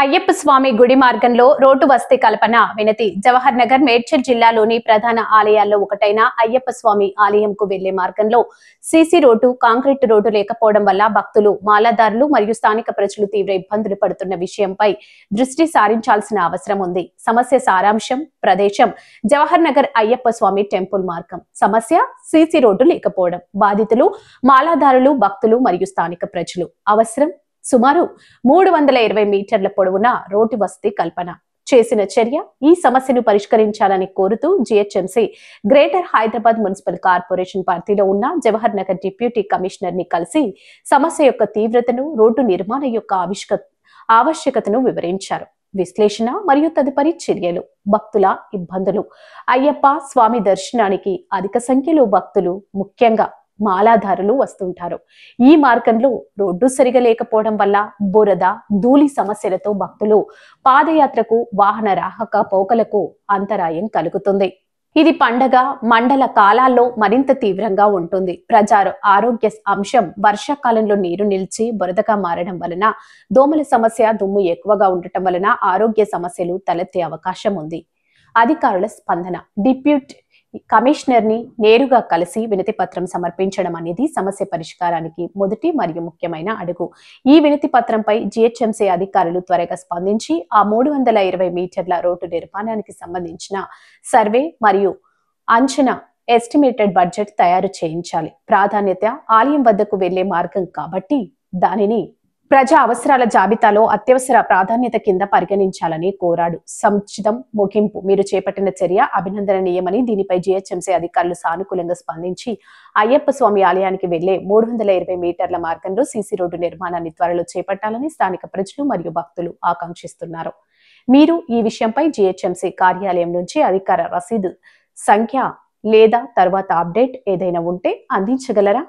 అయ్యప్ప స్వామి గుడి మార్గంలో రోడ్డు వసతి కల్పన వినతి. జవహర్ నగర్ మేడ్చల్ జిల్లాలోని ప్రధాన ఆలయాల్లో ఒకటైన అయ్యప్ప స్వామి ఆలయంకు వెళ్లే మార్గంలో సీసీ రోడ్డు, కాంక్రీట్ రోడ్డు లేకపోవడం వల్ల భక్తులు, మాలాదారులు మరియు స్థానిక ప్రజలు తీవ్ర ఇబ్బందులు పడుతున్న విషయంపై దృష్టి సారించాల్సిన అవసరం ఉంది. సమస్య సారాంశం: ప్రదేశం జవహర్ నగర్ అయ్యప్ప స్వామి టెంపుల్ మార్గం. సమస్య సీసీ రోడ్డు లేకపోవడం. బాధితులు మాలాదారులు, భక్తులు మరియు స్థానిక ప్రజలు. అవసరం సుమారు 320 మీటర్ల పొడవున రోడ్డు వసతి కల్పన. చేసిన చర్య ఈ సమస్యను పరిష్కరించాలని కోరుతూ GHMC greater Hyderabad municipal corporation పరిధిలో ఉన్న జవహర్ నగర్ డిప్యూటీ కమిషనర్ ని కలిసి సమస్య యొక్క తీవ్రతను, రోడ్డు నిర్మాణం యొక్క ఆవశ్యకతను వివరించారు. విశ్లేషణ మరియు తదుపరి చర్యలు. భక్తుల ఇబ్బందులు. అయ్యప్ప స్వామి దర్శనానికి అధిక సంఖ్యలో భక్తులు, ముఖ్యంగా మాలాదారులు వస్తుంటారు. ఈ మార్గంలో రోడ్డు సరిగా లేకపోవడం వల్ల బురద, ధూళి సమస్యలతో భక్తులు పాదయాత్రకు, వాహన రాకపోకలకు అంతరాయం కలుగుతుంది. ఇది పండగ, మండల కాలాల్లో మరింత తీవ్రంగా ఉంటుంది. ప్రజా ఆరోగ్య అంశం: వర్షాకాలంలో నీరు నిలిచి బురదగా మారడం వలన దోమల సమస్య, దుమ్ము ఎక్కువగా ఉండటం వలన ఆరోగ్య సమస్యలు తలెత్తే అవకాశం ఉంది. అధికారుల స్పందన: డిప్యూటీ కమిషనర్ ని నేరుగా కలిసి వినతి పత్రం సమర్పించడం అనేది సమస్య పరిష్కారానికి మొదటి మరియు ముఖ్యమైన అడుగు. ఈ వినతి పత్రంపై జీహెచ్ఎంసీ అధికారులు త్వరగా స్పందించి ఆ 320 మీటర్ల రోడ్డు నిర్మాణానికి సంబంధించిన సర్వే మరియు అంచనా ఎస్టిమేటెడ్ బడ్జెట్ తయారు చేయించాలి. ప్రాధాన్యత ఆలయం వద్దకు వెళ్లే మార్గం కాబట్టి దానిని ప్రజా అవసరాల జాబితాలో అత్యవసర ప్రాధాన్యత కింద పరిగణించాలని కోరాడు. సముచితం ముగింపు: మీరు చేపట్టిన చర్య అభినందనీయమని, దీనిపై జీహెచ్ఎంసీ అధికారులు సానుకూలంగా స్పందించి అయ్యప్ప స్వామి ఆలయానికి వెళ్లే 320 మీటర్ల మార్గంలో సీసీ రోడ్డు నిర్మాణాన్ని త్వరలో చేపట్టాలని స్థానిక ప్రజలు మరియు భక్తులు ఆకాంక్షిస్తున్నారు. మీరు ఈ విషయంపై జీహెచ్ఎంసీ కార్యాలయం నుంచి అధికార రసీదు సంఖ్య లేదా తర్వాత అప్డేట్ ఏదైనా ఉంటే అందించగలరా?